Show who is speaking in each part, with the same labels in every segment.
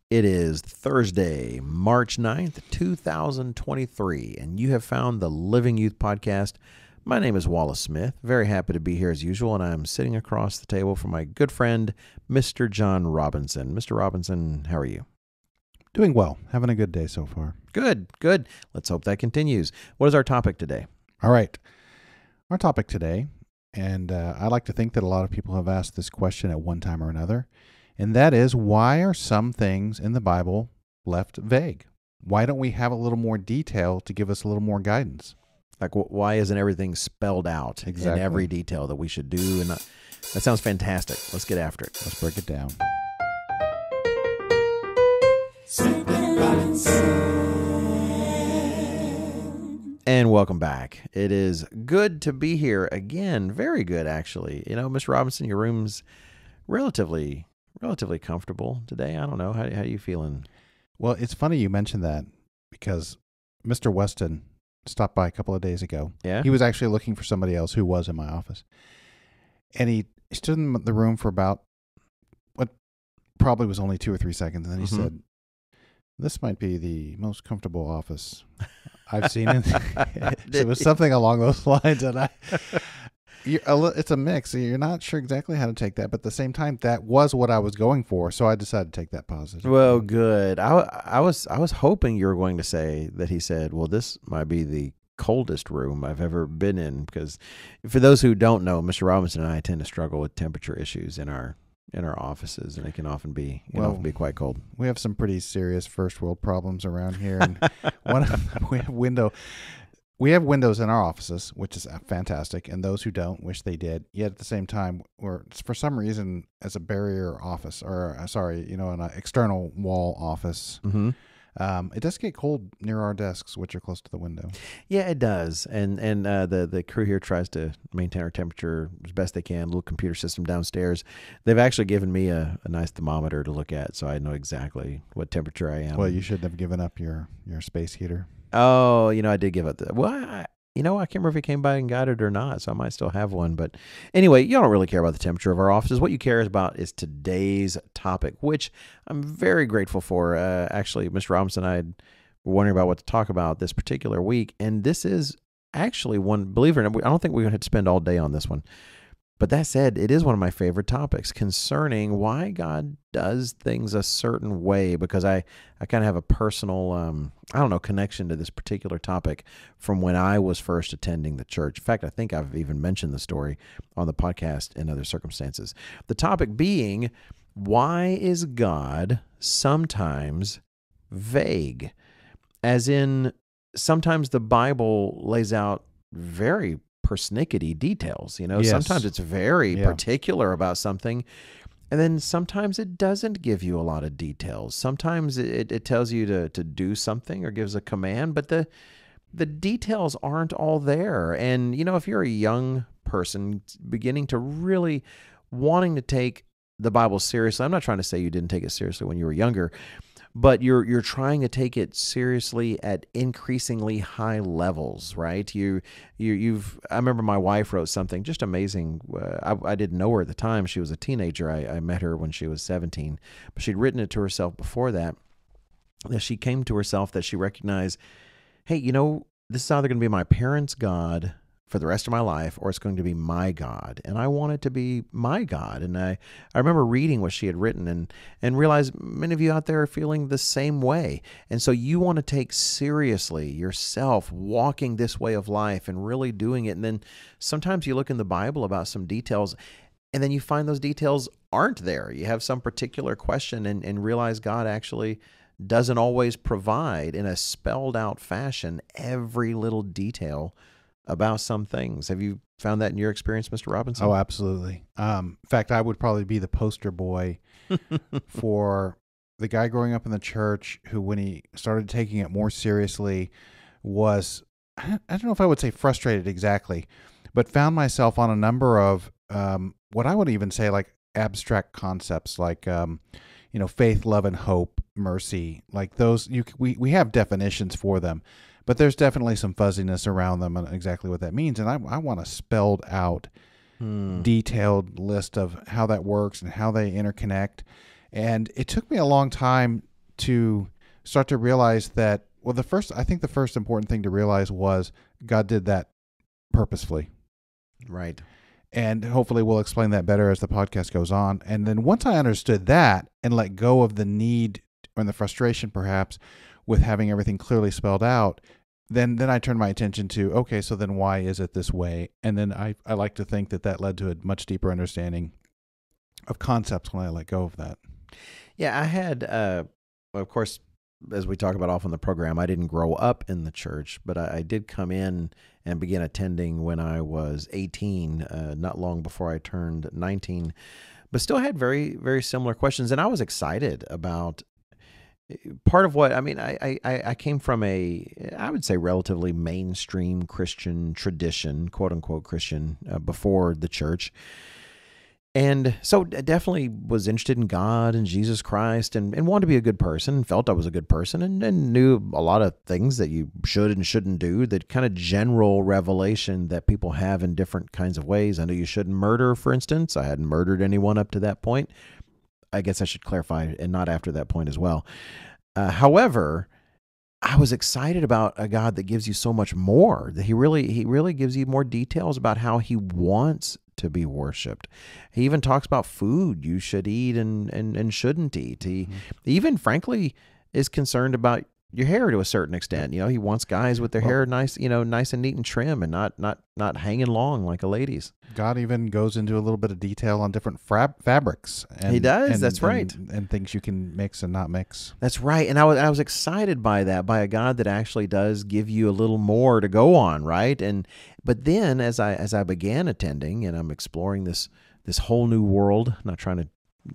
Speaker 1: It is Thursday, March 9th, 2023, and you have found the Living Youth Podcast. My name is Wallace Smith. Very happy to be here as usual, and I'm sitting across the table from my good friend, Mr. John Robinson. Mr. Robinson, how are you?
Speaker 2: Doing well. Having a good day so far.
Speaker 1: Good. Let's hope that continues. What is our topic today?
Speaker 2: All right. Our topic today, and I like to think that a lot of people have asked this question at one time or another, and that is, why are some things in the Bible left vague? Why don't we have a little more detail to give us a little more guidance?
Speaker 1: Like, why isn't everything spelled out in every detail that we should do? And that sounds fantastic. Let's get after it.
Speaker 2: Let's break it down.
Speaker 1: And welcome back. It is good to be here again. Very good, actually. You know, Mr. Robinson, your room's relatively comfortable today. I don't know. How are you feeling?
Speaker 2: Well, it's funny you mentioned that because Mr. Weston stopped by a couple of days ago.
Speaker 1: Yeah?
Speaker 2: He was actually looking for somebody else who was in my office. And he stood in the room for about what probably was only 2 or 3 seconds. And then he said, "This might be the most comfortable office I've seen." It was something along those lines. And it's a mix. You're not sure exactly how to take that, but at the same time, that was what I was going for. So I decided to take that positive.
Speaker 1: Well, good. I was hoping you were going to say that he said, "Well, this might be the coldest room I've ever been in," because for those who don't know, Mr. Robinson and I tend to struggle with temperature issues in our offices, and it can often be quite cold.
Speaker 2: We have some pretty serious first world problems around here, and we have windows in our offices, which is fantastic, and those who don't wish they did. Yet at the same time, we're for some reason as a barrier office, an external wall office.
Speaker 1: Mm-hmm.
Speaker 2: It does get cold near our desks, which are close to the window.
Speaker 1: Yeah, it does. And the crew here tries to maintain our temperature as best they can. A little computer system downstairs. They've actually given me a nice thermometer to look at, so I know exactly what temperature I am.
Speaker 2: Well, you shouldn't have given up your space heater.
Speaker 1: Oh, I did give up I can't remember if he came by and got it or not, so I might still have one. But anyway, you don't really care about the temperature of our offices. What you care about is today's topic, which I'm very grateful for. Actually, Mr. Robinson and I were wondering about what to talk about this particular week, and this is actually one, believe it or not, I don't think we're going to spend all day on this one. But that said, it is one of my favorite topics concerning why God does things a certain way, because I kind of have a personal, connection to this particular topic from when I was first attending the church. In fact, I think I've even mentioned the story on the podcast in other circumstances. The topic being, why is God sometimes vague? As in, sometimes the Bible lays out very persnickety details.
Speaker 2: Yes.
Speaker 1: Sometimes it's very particular about something, and then sometimes it doesn't give you a lot of details. Sometimes it tells you to do something or gives a command, but the details aren't all there. And if you're a young person beginning to really wanting to take the Bible seriously, I'm not trying to say you didn't take it seriously when you were younger, but you're trying to take it seriously at increasingly high levels, right? I remember my wife wrote something just amazing. I didn't know her at the time. She was a teenager. I met her when she was 17, but she'd written it to herself before that. That she came to herself that she recognized, hey, this is either going to be my parents' God for the rest of my life, or it's going to be my God. And I want it to be my God. And I remember reading what she had written and realized many of you out there are feeling the same way. And so you want to take seriously yourself walking this way of life and really doing it. And then sometimes you look in the Bible about some details, and then you find those details aren't there. You have some particular question and realize God actually doesn't always provide in a spelled out fashion every little detail about some things. Have you found that in your experience, Mr. Robinson?
Speaker 2: Oh, absolutely. In fact, I would probably be the poster boy for the guy growing up in the church who, when he started taking it more seriously, was, I don't know if I would say frustrated exactly, but found myself on a number of what I would even say like abstract concepts like, faith, love, and hope, mercy, like those. We have definitions for them, but there's definitely some fuzziness around them and exactly what that means. And I want a spelled out, detailed list of how that works and how they interconnect. And it took me a long time to start to realize that, well, I think the first important thing to realize was God did that purposefully.
Speaker 1: Right.
Speaker 2: And hopefully we'll explain that better as the podcast goes on. And then once I understood that and let go of the need and the frustration perhaps with having everything clearly spelled out, then I turned my attention to, okay, so then why is it this way? And then I like to think that led to a much deeper understanding of concepts when I let go of that.
Speaker 1: Yeah, I had, of course, as we talk about often in the program, I didn't grow up in the church, but I did come in and begin attending when I was 18, not long before I turned 19, but still had very, very similar questions. And I was excited about part of what, I mean, I came from I would say, relatively mainstream Christian tradition, quote unquote Christian, before the church. And so definitely was interested in God and Jesus Christ and wanted to be a good person, felt I was a good person and knew a lot of things that you should and shouldn't do, that kind of general revelation that people have in different kinds of ways. I know you shouldn't murder, for instance. I hadn't murdered anyone up to that point. I guess I should clarify, and not after that point as well. However, I was excited about a God that gives you so much more, that he really gives you more details about how he wants to be worshiped. He even talks about food you should eat and shouldn't eat. He even, frankly, is concerned about your hair to a certain extent. You know, he wants guys with their hair nice and neat and trim, and not hanging long like a lady's.
Speaker 2: God even goes into a little bit of detail on different fabrics.
Speaker 1: He does. That's right.
Speaker 2: And things you can mix and not mix.
Speaker 1: That's right. And I was excited by that, by a God that actually does give you a little more to go on, right? But then as I began attending, and I'm exploring this whole new world, not trying to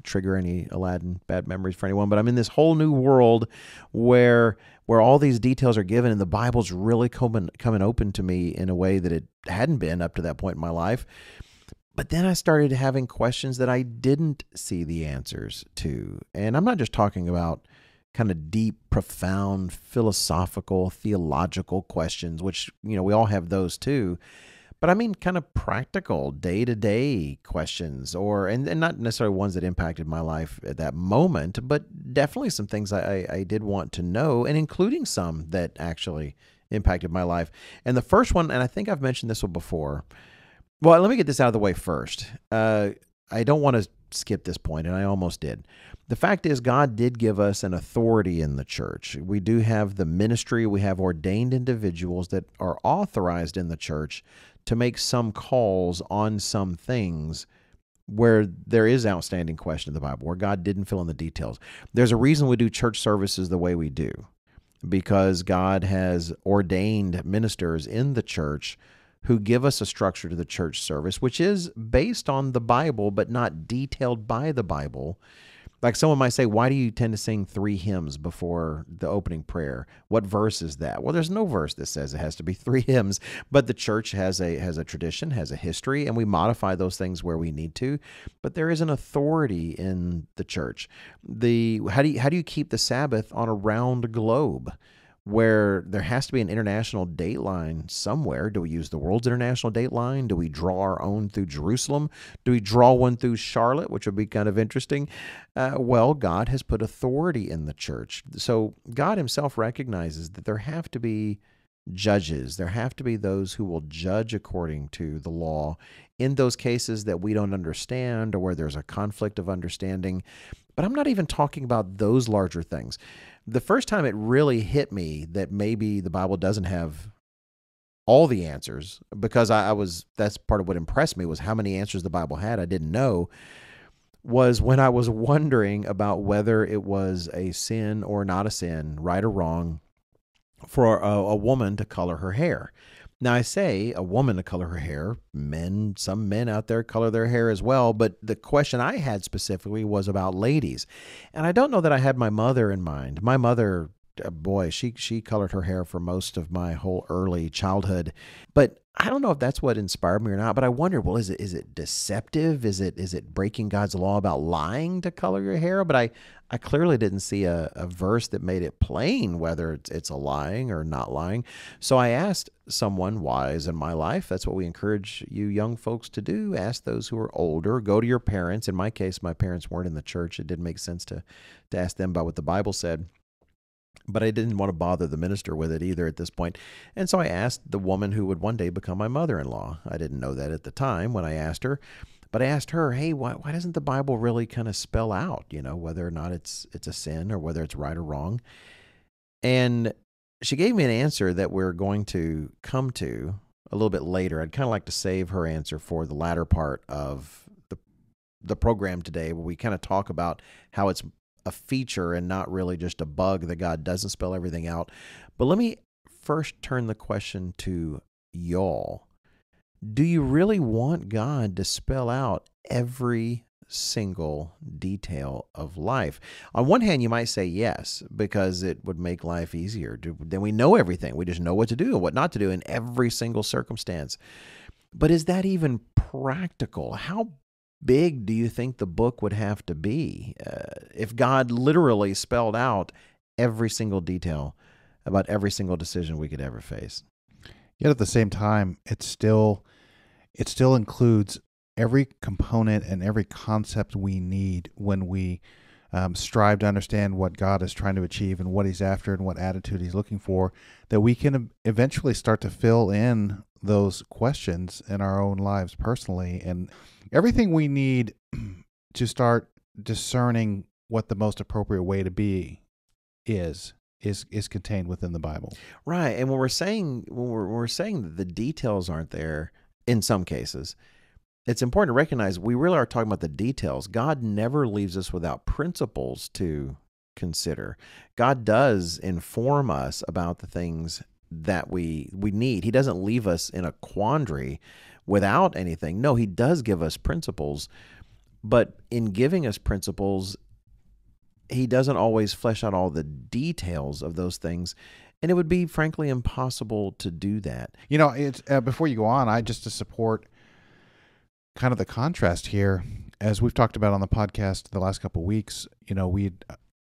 Speaker 1: trigger any Aladdin bad memories for anyone, but I'm in this whole new world where all these details are given, and the Bible's really coming open to me in a way that it hadn't been up to that point in my life. But then I started having questions that I didn't see the answers to. And I'm not just talking about kind of deep, profound, philosophical, theological questions, which, we all have those too. But I mean kind of practical, day-to-day questions, and not necessarily ones that impacted my life at that moment, but definitely some things I did want to know, and including some that actually impacted my life. And the first one, and I think I've mentioned this one before. Well, let me get this out of the way first. I don't want to skip this point, and I almost did. The fact is, God did give us an authority in the church. We do have the ministry. We have ordained individuals that are authorized in the church to make some calls on some things where there is outstanding question in the Bible, where God didn't fill in the details. There's a reason we do church services the way we do, because God has ordained ministers in the church who give us a structure to the church service, which is based on the Bible, but not detailed by the Bible. Like someone might say, why do you tend to sing 3 hymns before the opening prayer? What verse is that? Well, there's no verse that says it has to be 3 hymns, but the church has a tradition, has a history, and we modify those things where we need to. But there is an authority in the church. How do you keep the Sabbath on a round globe, where there has to be an international date line somewhere? Do we use the world's international date line? Do we draw our own through Jerusalem? Do we draw one through Charlotte, which would be kind of interesting? Well, God has put authority in the church. So God himself recognizes that there have to be judges. There have to be those who will judge according to the law in those cases that we don't understand or where there's a conflict of understanding. But I'm not even talking about those larger things. The first time it really hit me that maybe the Bible doesn't have all the answers, because that's part of what impressed me, was how many answers the Bible had I didn't know, was when I was wondering about whether it was a sin or not a sin, right or wrong, for a woman to color her hair. Now, I say a woman to color her hair. Some men out there color their hair as well, but the question I had specifically was about ladies. And I don't know that I had my mother in mind. My mother boy, she colored her hair for most of my whole early childhood. But I don't know if that's what inspired me or not. But I wonder, well, is it deceptive? Is it breaking God's law about lying to color your hair? But I clearly didn't see a verse that made it plain whether it's a lying or not lying. So I asked someone wise in my life. That's what we encourage you young folks to do. Ask those who are older. Go to your parents. In my case, my parents weren't in the church. It didn't make sense to ask them about what the Bible said. But I didn't want to bother the minister with it either at this point. And so I asked the woman who would one day become my mother-in-law. I didn't know that at the time when I asked her. But I asked her, hey, why doesn't the Bible really kind of spell out, whether or not it's a sin or whether it's right or wrong? And she gave me an answer that we're going to come to a little bit later. I'd kind of like to save her answer for the latter part of the program today, where we kind of talk about how it's a feature and not really just a bug that God doesn't spell everything out. But let me first turn the question to y'all. Do you really want God to spell out every single detail of life? On one hand, you might say yes, because it would make life easier. Then we know everything. We just know what to do and what not to do in every single circumstance. But is that even practical? How big do you think the book would have to be if God literally spelled out every single detail about every single decision we could ever face?
Speaker 2: Yet at the same time, it still includes every component and every concept we need when we strive to understand what God is trying to achieve and what he's after and what attitude he's looking for, that we can eventually start to fill in those questions in our own lives personally. And everything we need to start discerning what the most appropriate way to be is contained within the Bible.
Speaker 1: Right. And when we're saying that the details aren't there in some cases, it's important to recognize we really are talking about the details. God never leaves us without principles to consider. God does inform us about the things that we need. He doesn't leave us in a quandary without anything. No, he does give us principles, but in giving us principles, he doesn't always flesh out all the details of those things. And it would be, frankly, impossible to do that.
Speaker 2: It's before you go on, just to support kind of the contrast here, as we've talked about on the podcast the last couple of weeks,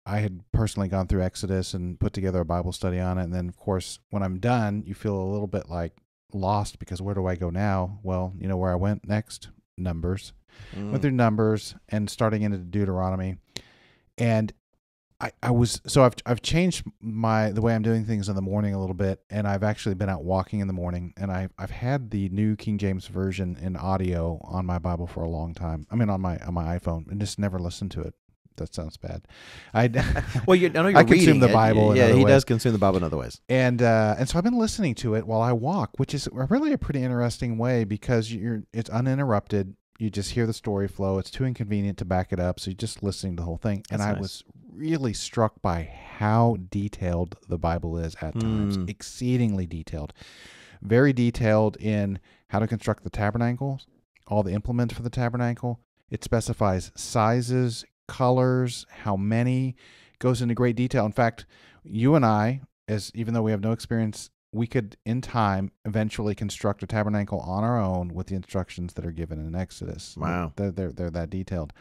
Speaker 2: I had personally gone through Exodus and put together a Bible study on it. And then, of course, when I'm done, you feel a little bit like lost, because where do I go now? Well, where I went next? Numbers. Went through Numbers and starting into Deuteronomy. And I've changed the way I'm doing things in the morning a little bit, and I've actually been out walking in the morning, and I've had the New King James Version in audio on my Bible for a long time. I mean, on my iPhone, and just never listened to it. That sounds bad.
Speaker 1: Well, I know you're
Speaker 2: I consume the Bible.
Speaker 1: Yeah,
Speaker 2: he
Speaker 1: does consume the Bible in other ways.
Speaker 2: And so I've been listening to it while I walk, which is really a pretty interesting way, because it's uninterrupted. You just hear the story flow. It's too inconvenient to back it up, so you're just listening to the whole thing. And I was really struck by how detailed the Bible is at times. Exceedingly detailed. Very detailed in how to construct the tabernacle, all the implements for the tabernacle. It specifies sizes, colors, how many, goes into great detail. In fact, you and I, even though we have no experience, we could, in time, eventually construct a tabernacle on our own with the instructions that are given in Exodus.
Speaker 1: Wow.
Speaker 2: They're that detailed.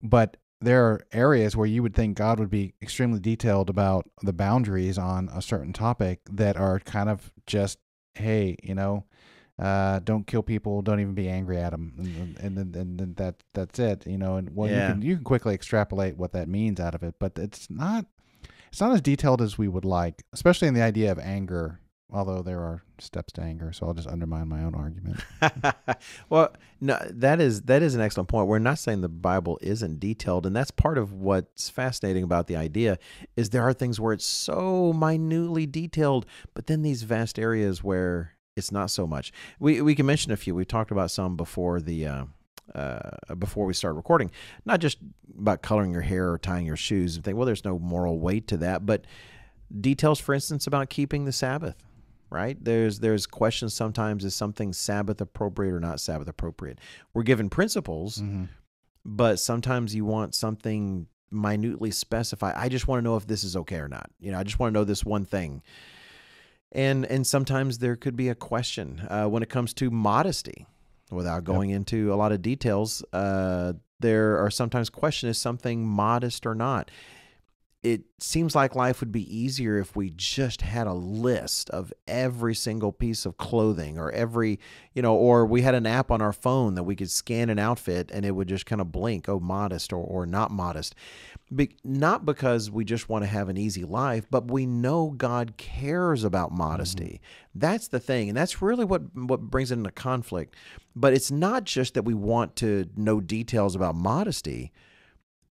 Speaker 2: But there are areas where you would think God would be extremely detailed about the boundaries on a certain topic that are kind of just, hey, don't kill people, don't even be angry at them, and that's it, And you can quickly extrapolate what that means out of it, but it's not as detailed as we would like, especially in the idea of anger. Although there are steps to anger, so I'll just undermine my own argument.
Speaker 1: Well, no, that is an excellent point. We're not saying the Bible isn't detailed, and that's part of what's fascinating about the idea is there are things where it's so minutely detailed, but then these vast areas where it's not so much. We can mention a few. We talked about some before before we start recording, not just about coloring your hair or tying your shoes and think, well, there's no moral weight to that, but details, for instance, about keeping the Sabbath. Right? There's questions sometimes, is something Sabbath appropriate or not Sabbath appropriate? We're given principles, but sometimes you want something minutely specify. I just want to know if this is okay or not. I just want to know this one thing. And sometimes there could be a question when it comes to modesty. Without going into a lot of details, there are sometimes question, is something modest or not? It seems like life would be easier if we just had a list of every single piece of clothing or or we had an app on our phone that we could scan an outfit and it would just kind of blink, oh, modest or not modest. Not because we just want to have an easy life, but we know God cares about modesty. That's the thing. And that's really what brings it into conflict. But it's not just that we want to know details about modesty.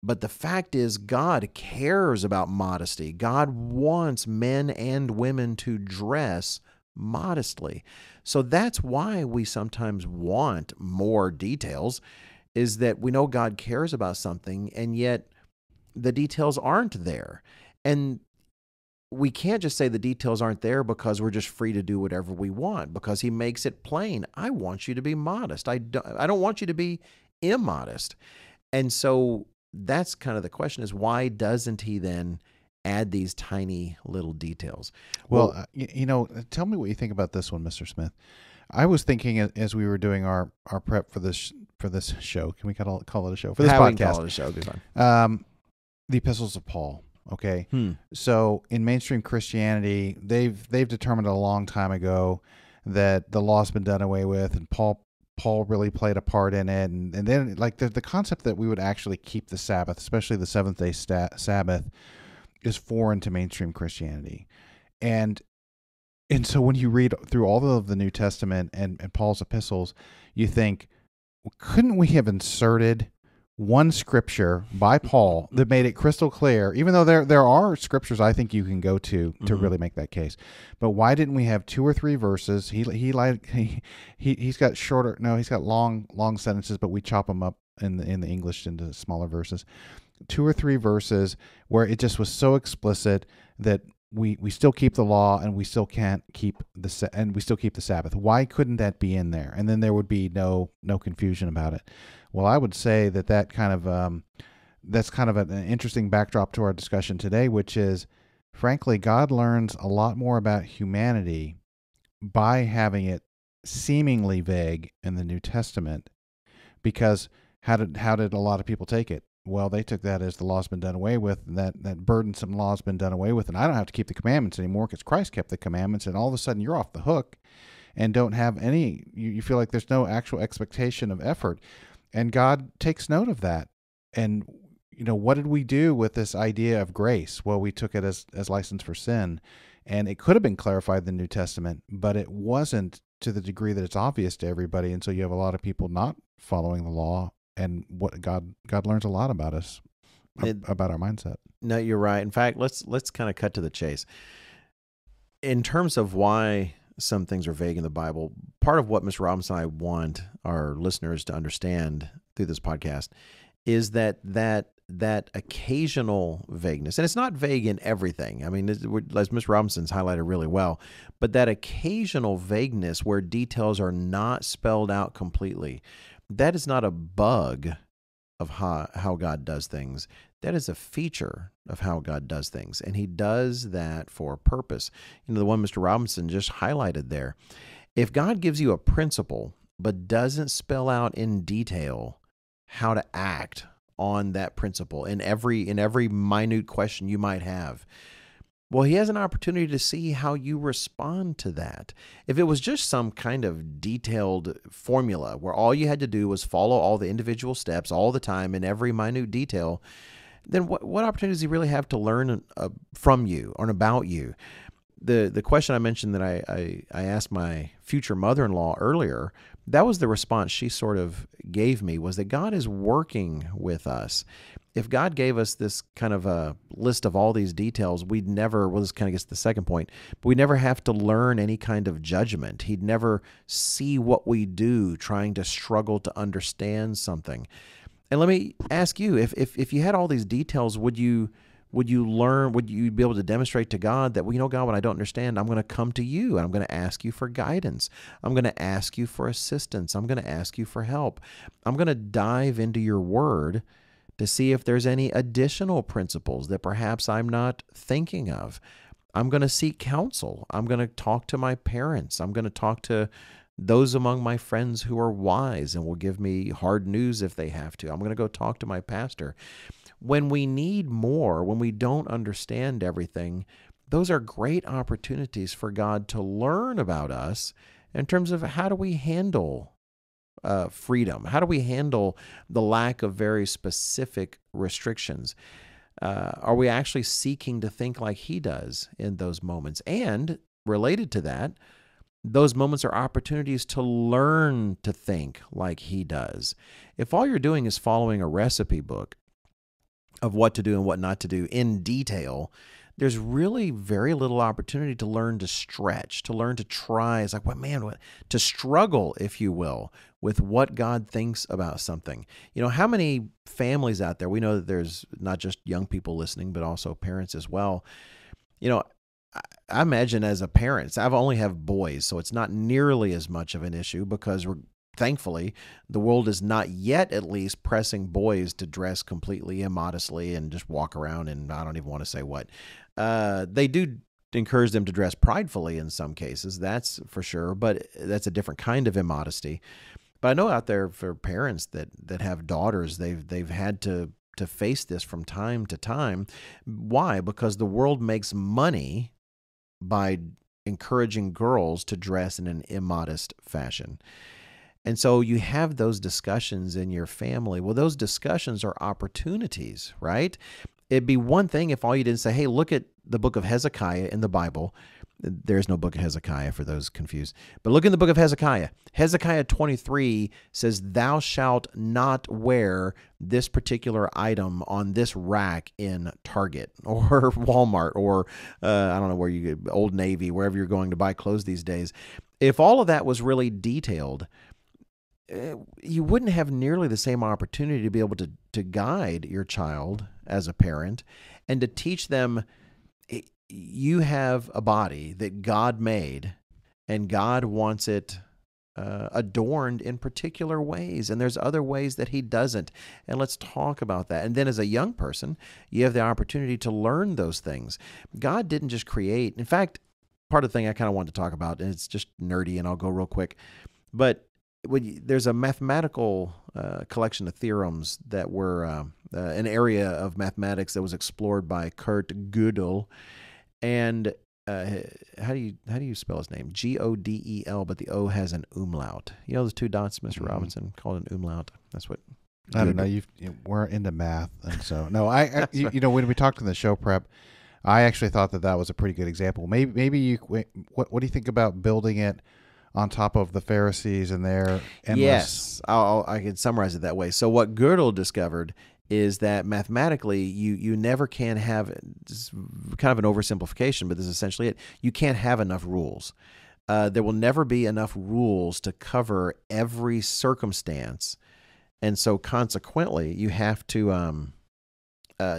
Speaker 1: But the fact is, God cares about modesty. God wants men and women to dress modestly. So that's why we sometimes want more details, is that we know God cares about something, and yet the details aren't there. And we can't just say the details aren't there because we're just free to do whatever we want, because he makes it plain. I want you to be modest. I don't want you to be immodest. And so that's kind of the question, is why doesn't he then add these tiny little details?
Speaker 2: Well, tell me what you think about this one, Mr. Smith. I was thinking as we were doing our prep for this show, can we call it a show? For this podcast.
Speaker 1: We can call it a show, it'd be fine.
Speaker 2: The epistles of Paul. Okay. So in mainstream Christianity, they've determined a long time ago that the law's been done away with, and Paul really played a part in it. And then like the concept that we would actually keep the Sabbath, especially the seventh-day Sabbath, is foreign to mainstream Christianity. And so when you read through all of the New Testament and Paul's epistles, you think, well, couldn't we have inserted one scripture by Paul that made it crystal clear, even though there are scriptures I think you can go to really make that case. But why didn't we have 2 or 3 verses? He's got he's got long sentences, but we chop them up in the English into smaller verses. 2 or 3 verses where it just was so explicit that we still keep the law and we still can't keep the Sabbath. Why couldn't that be in there? And then there would be no confusion about it. Well, I would say that kind of that's kind of an interesting backdrop to our discussion today, which is, frankly, God learns a lot more about humanity by having it seemingly vague in the New Testament. Because how did a lot of people take it? Well, they took that as the law's been done away with, and that burdensome law's been done away with, and I don't have to keep the commandments anymore because Christ kept the commandments, and all of a sudden you're off the hook and don't have any, you feel like there's no actual expectation of effort. And God takes note of that. And, what did we do with this idea of grace? Well, we took it as license for sin, and it could have been clarified in the New Testament, but it wasn't to the degree that it's obvious to everybody. And so you have a lot of people not following the law. And what God learns a lot about us, about our mindset.
Speaker 1: No, you're right. In fact, let's kind of cut to the chase. In terms of why some things are vague in the Bible, part of what Mr. Robinson and I want our listeners to understand through this podcast is that occasional vagueness, and it's not vague in everything. I mean, as Mr. Robinson's highlighted really well, but that occasional vagueness where details are not spelled out completely, that is not a bug of how God does things. That is a feature of how God does things. And he does that for a purpose. The one Mr. Robinson just highlighted there. If God gives you a principle, but doesn't spell out in detail how to act on that principle in every minute question you might have, well, he has an opportunity to see how you respond to that. If it was just some kind of detailed formula where all you had to do was follow all the individual steps all the time in every minute detail, then what opportunity does he really have to learn from you or about you? The question I mentioned that I asked my future mother-in-law earlier, that was the response she sort of gave me, was that God is working with us. If God gave us this kind of a list of all these details, we'd never, well, this kind of gets to the second point, but we'd never have to learn any kind of judgment. He'd never see what we do trying to struggle to understand something. And let me ask you, if you had all these details, would you be able to demonstrate to God that, well, God, when I don't understand, I'm going to come to you and I'm going to ask you for guidance. I'm going to ask you for assistance. I'm going to ask you for help. I'm going to dive into your word to see if there's any additional principles that perhaps I'm not thinking of. I'm going to seek counsel. I'm going to talk to my parents. I'm going to talk to those among my friends who are wise and will give me hard news if they have to. I'm going to go talk to my pastor. When we need more, when we don't understand everything, those are great opportunities for God to learn about us in terms of how do we handle freedom? How do we handle the lack of very specific restrictions? Are we actually seeking to think like He does in those moments? And related to that, those moments are opportunities to learn to think like He does. If all you're doing is following a recipe book of what to do and what not to do in detail, there's really very little opportunity to learn to stretch, to learn to try. It's like, to struggle, if you will, with what God thinks about something. You know, how many families out there, we know that there's not just young people listening, but also parents as well. You know, I imagine as a parent, I've only have boys, so it's not nearly as much of an issue because thankfully, the world is not yet at least pressing boys to dress completely immodestly and just walk around, and I don't even want to say what. They do encourage them to dress pridefully in some cases, that's for sure, but that's a different kind of immodesty. But I know out there for parents that have daughters, they've had to face this from time to time. Why? Because the world makes money by encouraging girls to dress in an immodest fashion. And so you have those discussions in your family. Well, those discussions are opportunities, right? It'd be one thing if all you did is say, hey, look at the book of Hezekiah in the Bible. There's no book of Hezekiah for those confused. But look in the book of Hezekiah. Hezekiah 23 says, thou shalt not wear this particular item on this rack in Target or Walmart or, I don't know where you get, Old Navy, wherever you're going to buy clothes these days. If all of that was really detailed, you wouldn't have nearly the same opportunity to be able to guide your child as a parent and to teach them you have a body that God made and God wants it adorned in particular ways, and there's other ways that He doesn't, and let's talk about that. And then as a young person, you have the opportunity to learn those things. God didn't just create, in fact, part of the thing I kind of wanted to talk about, and it's just nerdy and I'll go real quick, but there's a mathematical collection of theorems that were an area of mathematics that was explored by Kurt Gödel, and how do you spell his name? Godel, but the O has an umlaut. You know those two dots, Mr. Robinson, called an umlaut. That's what.
Speaker 2: I don't know. We're into math, and so no. You know, when we talked in the show prep, I actually thought that was a pretty good example. Maybe you. What do you think about building it on top of the Pharisees and their endless?
Speaker 1: Yes, I can summarize it that way. So what Gödel discovered is that mathematically you never can have, it's kind of an oversimplification, but this is essentially it. You can't have enough rules. There will never be enough rules to cover every circumstance. And so consequently, you have to,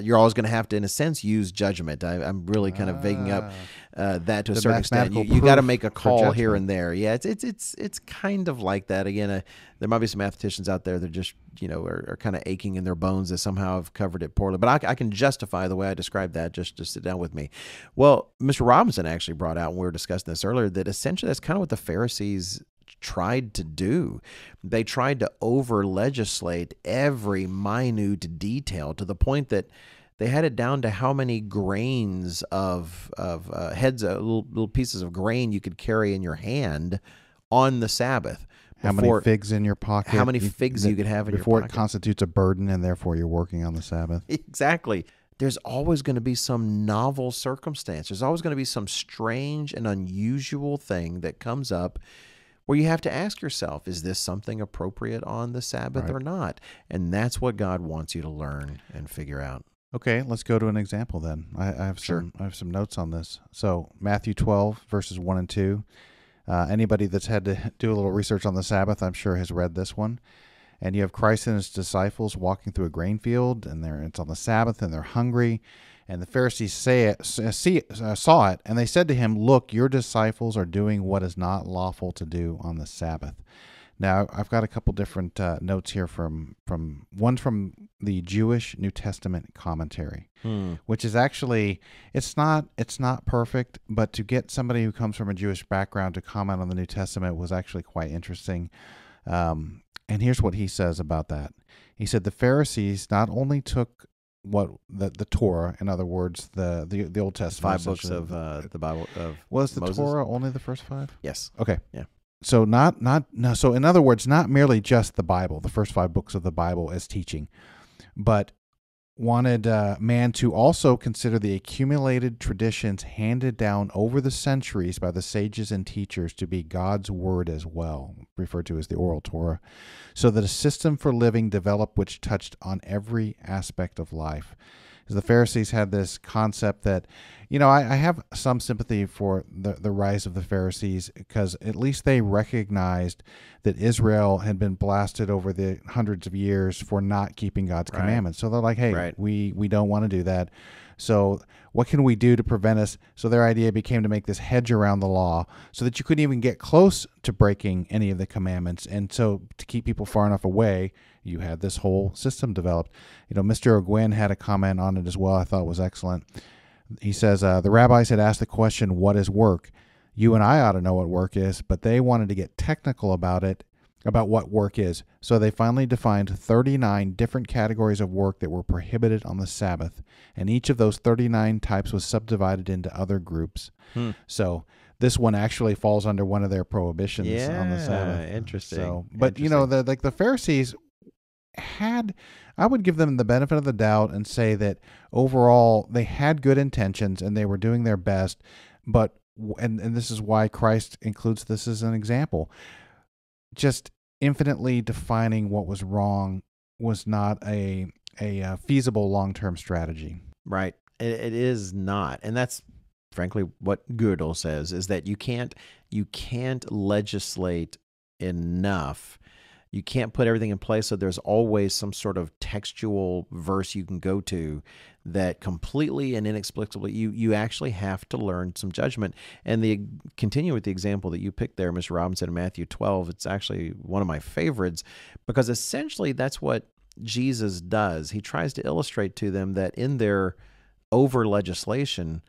Speaker 1: you're always going to have to, in a sense, use judgment. I'm really kind of vaguing up that to a certain extent. You got to make a call here and there. Yeah, it's kind of like that. Again, there might be some mathematicians out there that just are kind of aching in their bones that somehow have covered it poorly. But I can justify the way I described that. Just sit down with me. Well, Mr. Robinson actually brought out, and we were discussing this earlier, that essentially that's kind of what the Pharisees tried to do. They tried to over-legislate every minute detail to the point that they had it down to how many grains of heads, little pieces of grain you could carry in your hand on the Sabbath.
Speaker 2: How many figs in your pocket?
Speaker 1: How many figs you could have in your pocket.
Speaker 2: Before it constitutes a burden, and therefore you're working on the Sabbath.
Speaker 1: Exactly. There's always going to be some novel circumstance. There's always going to be some strange and unusual thing that comes up where you have to ask yourself, is this something appropriate on the Sabbath or not? And that's what God wants you to learn and figure out.
Speaker 2: Okay, let's go to an example then. I have some notes on this. So Matthew 12, verses 1 and 2. Anybody that's had to do a little research on the Sabbath, I'm sure has read this one. And you have Christ and his disciples walking through a grain field, and it's on the Sabbath, and they're hungry. And the Pharisees saw it, and they said to him, "Look, your disciples are doing what is not lawful to do on the Sabbath." Now, I've got a couple different notes here from one from the Jewish New Testament commentary, which is actually it's not perfect, but to get somebody who comes from a Jewish background to comment on the New Testament was actually quite interesting. And here's what he says about that. He said the Pharisees not only took what the Torah, in other words, the Old Testament,
Speaker 1: 5 books of the Bible of
Speaker 2: was the
Speaker 1: Moses?
Speaker 2: Torah only the first 5?
Speaker 1: Yes.
Speaker 2: Okay.
Speaker 1: Yeah.
Speaker 2: So so in other words, not merely just the Bible, the first 5 books of the Bible as teaching, but wanted man to also consider the accumulated traditions handed down over the centuries by the sages and teachers to be God's word as well, referred to as the oral Torah, so that a system for living developed which touched on every aspect of life. Because the Pharisees had this concept that, I have some sympathy for the rise of the Pharisees, because at least they recognized that Israel had been blasted over the hundreds of years for not keeping God's commandments. So they're like, hey, we don't want to do that. So what can we do to prevent us? So their idea became to make this hedge around the law so that you couldn't even get close to breaking any of the commandments. And so to keep people far enough away, you had this whole system developed. Mr. O'Gwen had a comment on it as well I thought was excellent. He says, the rabbis had asked the question, what is work? You and I ought to know what work is, but they wanted to get technical about it, about what work is. So they finally defined 39 different categories of work that were prohibited on the Sabbath. And each of those 39 types was subdivided into other groups. So this one actually falls under one of their prohibitions on the Sabbath.
Speaker 1: Interesting.
Speaker 2: So, but the Pharisees I would give them the benefit of the doubt and say that overall they had good intentions and they were doing their best, but and this is why Christ includes this as an example. Just infinitely defining what was wrong was not a feasible long-term strategy.
Speaker 1: Right. It is not. And that's frankly what Gödel says, is that you can't legislate enough. You can't put everything in place, so there's always some sort of textual verse you can go to that completely and inexplicably you actually have to learn some judgment. And continue with the example that you picked there, Mr. Robinson, in Matthew 12. It's actually one of my favorites, because essentially that's what Jesus does. He tries to illustrate to them that in their over legislation,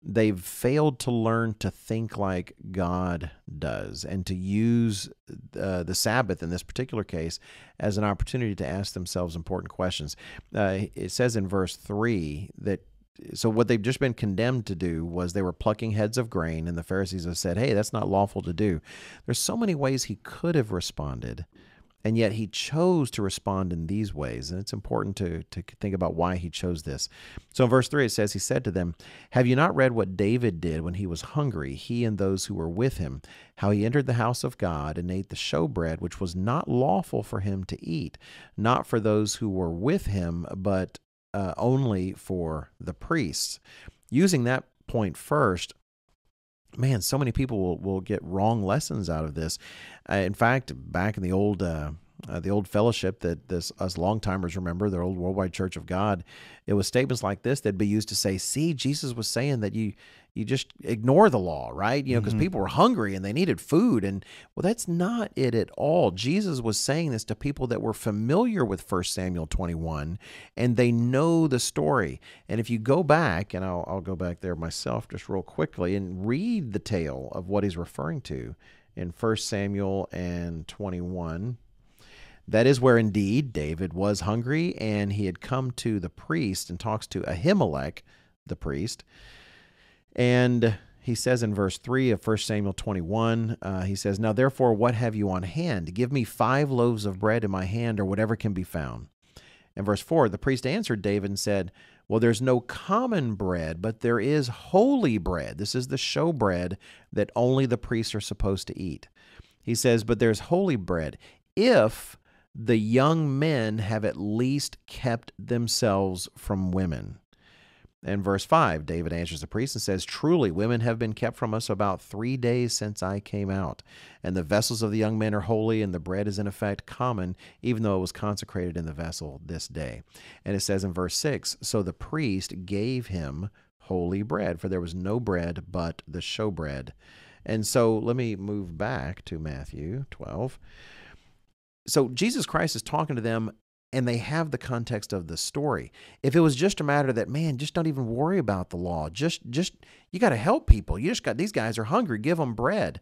Speaker 1: they've failed to learn to think like God does and to use the Sabbath in this particular case as an opportunity to ask themselves important questions. It says in verse 3 that so what they've just been condemned to do was they were plucking heads of grain, and the Pharisees have said, hey, that's not lawful to do. There's so many ways he could have responded, and yet he chose to respond in these ways. And it's important to think about why he chose this. So in verse 3, it says, he said to them, have you not read what David did when he was hungry, he and those who were with him, how he entered the house of God and ate the showbread, which was not lawful for him to eat, not for those who were with him, but only for the priests. Using that point first, man, so many people will get wrong lessons out of this. In fact, back in the old fellowship that us long-timers remember, the old Worldwide Church of God, it was statements like this that'd be used to say, see, Jesus was saying that you just ignore the law, right? Because people were hungry and they needed food. And well, that's not it at all. Jesus was saying this to people that were familiar with 1 Samuel 21, and they know the story. And if you go back, and I'll go back there myself just real quickly and read the tale of what he's referring to in 1 Samuel and 21. That is where indeed David was hungry, and he had come to the priest and talks to Ahimelech, the priest. And he says in verse 3 of 1 Samuel 21, he says, now therefore, what have you on hand? Give me 5 loaves of bread in my hand, or whatever can be found. In verse 4, the priest answered David and said, well, there's no common bread, but there is holy bread. This is the showbread that only the priests are supposed to eat. He says, but there's holy bread, if the young men have at least kept themselves from women. In verse 5, David answers the priest and says, truly, women have been kept from us about 3 days since I came out. And the vessels of the young men are holy, and the bread is in effect common, even though it was consecrated in the vessel this day. And it says in verse 6, so the priest gave him holy bread, for there was no bread but the showbread. And so let me move back to Matthew 12. So Jesus Christ is talking to them, and they have the context of the story. If it was just a matter that, man, just don't even worry about the law. Just you got to help people. You just got, these guys are hungry. Give them bread.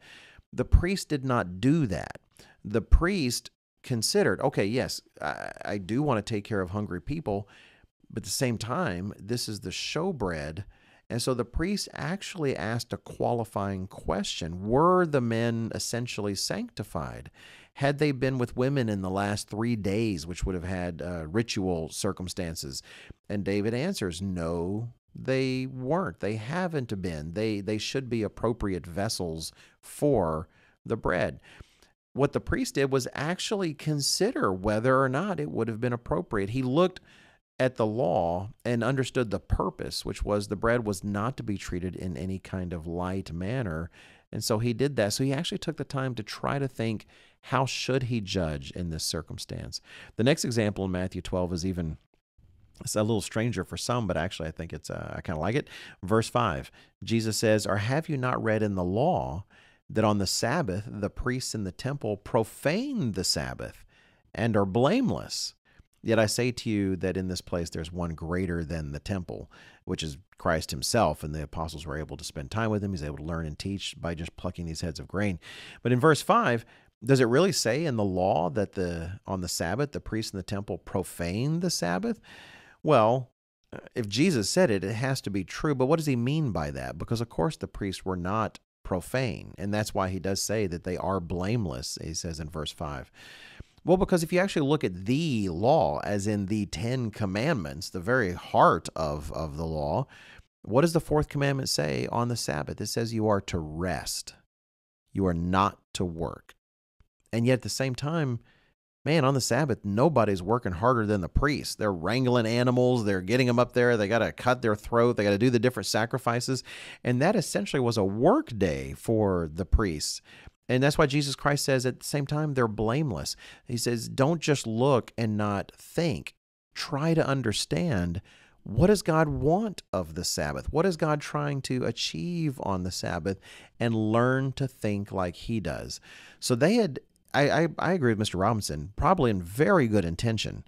Speaker 1: The priest did not do that. The priest considered, okay, yes, I do want to take care of hungry people, but at the same time, this is the showbread. And so the priest actually asked a qualifying question. Were the men essentially sanctified? Had they been with women in the last 3 days, which would have had ritual circumstances? And David answers, no, they weren't. They haven't been. They should be appropriate vessels for the bread. What the priest did was actually consider whether or not it would have been appropriate. He looked at the law and understood the purpose, which was the bread was not to be treated in any kind of light manner. And so he did that. So he actually took the time to try to think, how should he judge in this circumstance? The next example in Matthew 12 is it's a little stranger for some, but actually I think I kind of like it. Verse 5, Jesus says, or have you not read in the law that on the Sabbath the priests in the temple profane the Sabbath and are blameless? Yet I say to you that in this place there's one greater than the temple, which is Christ himself, and the apostles were able to spend time with him. He's able to learn and teach by just plucking these heads of grain. But in verse 5, does it really say in the law that on the Sabbath the priests in the temple profane the Sabbath? Well, if Jesus said it, it has to be true. But what does he mean by that? Because, of course, the priests were not profane, and that's why he does say that they are blameless, he says in verse 5. Well, because if you actually look at the law, as in the 10 commandments, the very heart of the law, what does the fourth commandment say on the Sabbath? It says you are to rest. You are not to work. And yet at the same time, man, on the Sabbath, nobody's working harder than the priests. They're wrangling animals. They're getting them up there. They got to cut their throat. They got to do the different sacrifices. And that essentially was a work day for the priests. And that's why Jesus Christ says at the same time, they're blameless. He says, don't just look and not think. Try to understand, what does God want of the Sabbath? What is God trying to achieve on the Sabbath? And learn to think like he does. So they had, I agree with Mr. Robinson, probably in very good intention,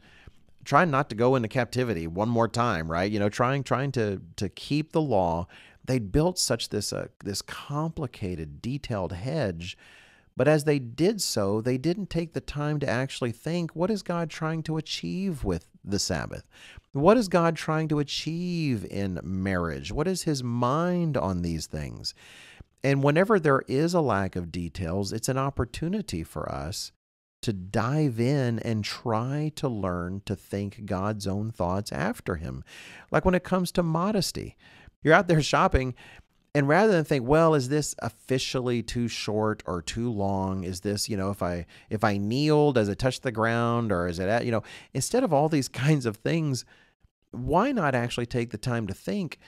Speaker 1: trying not to go into captivity one more time, right? You know, trying to keep the law. They'd built such this complicated, detailed hedge, but as they did so, they didn't take the time to actually think, what is God trying to achieve with the Sabbath? What is God trying to achieve in marriage? What is his mind on these things? And whenever there is a lack of details, it's an opportunity for us to dive in and try to learn to think God's own thoughts after him. Like when it comes to modesty, you're out there shopping, and rather than think, well, is this officially too short or too long? Is this, if I kneel, does it touch the ground, or is it instead of all these kinds of things, why not actually take the time to think,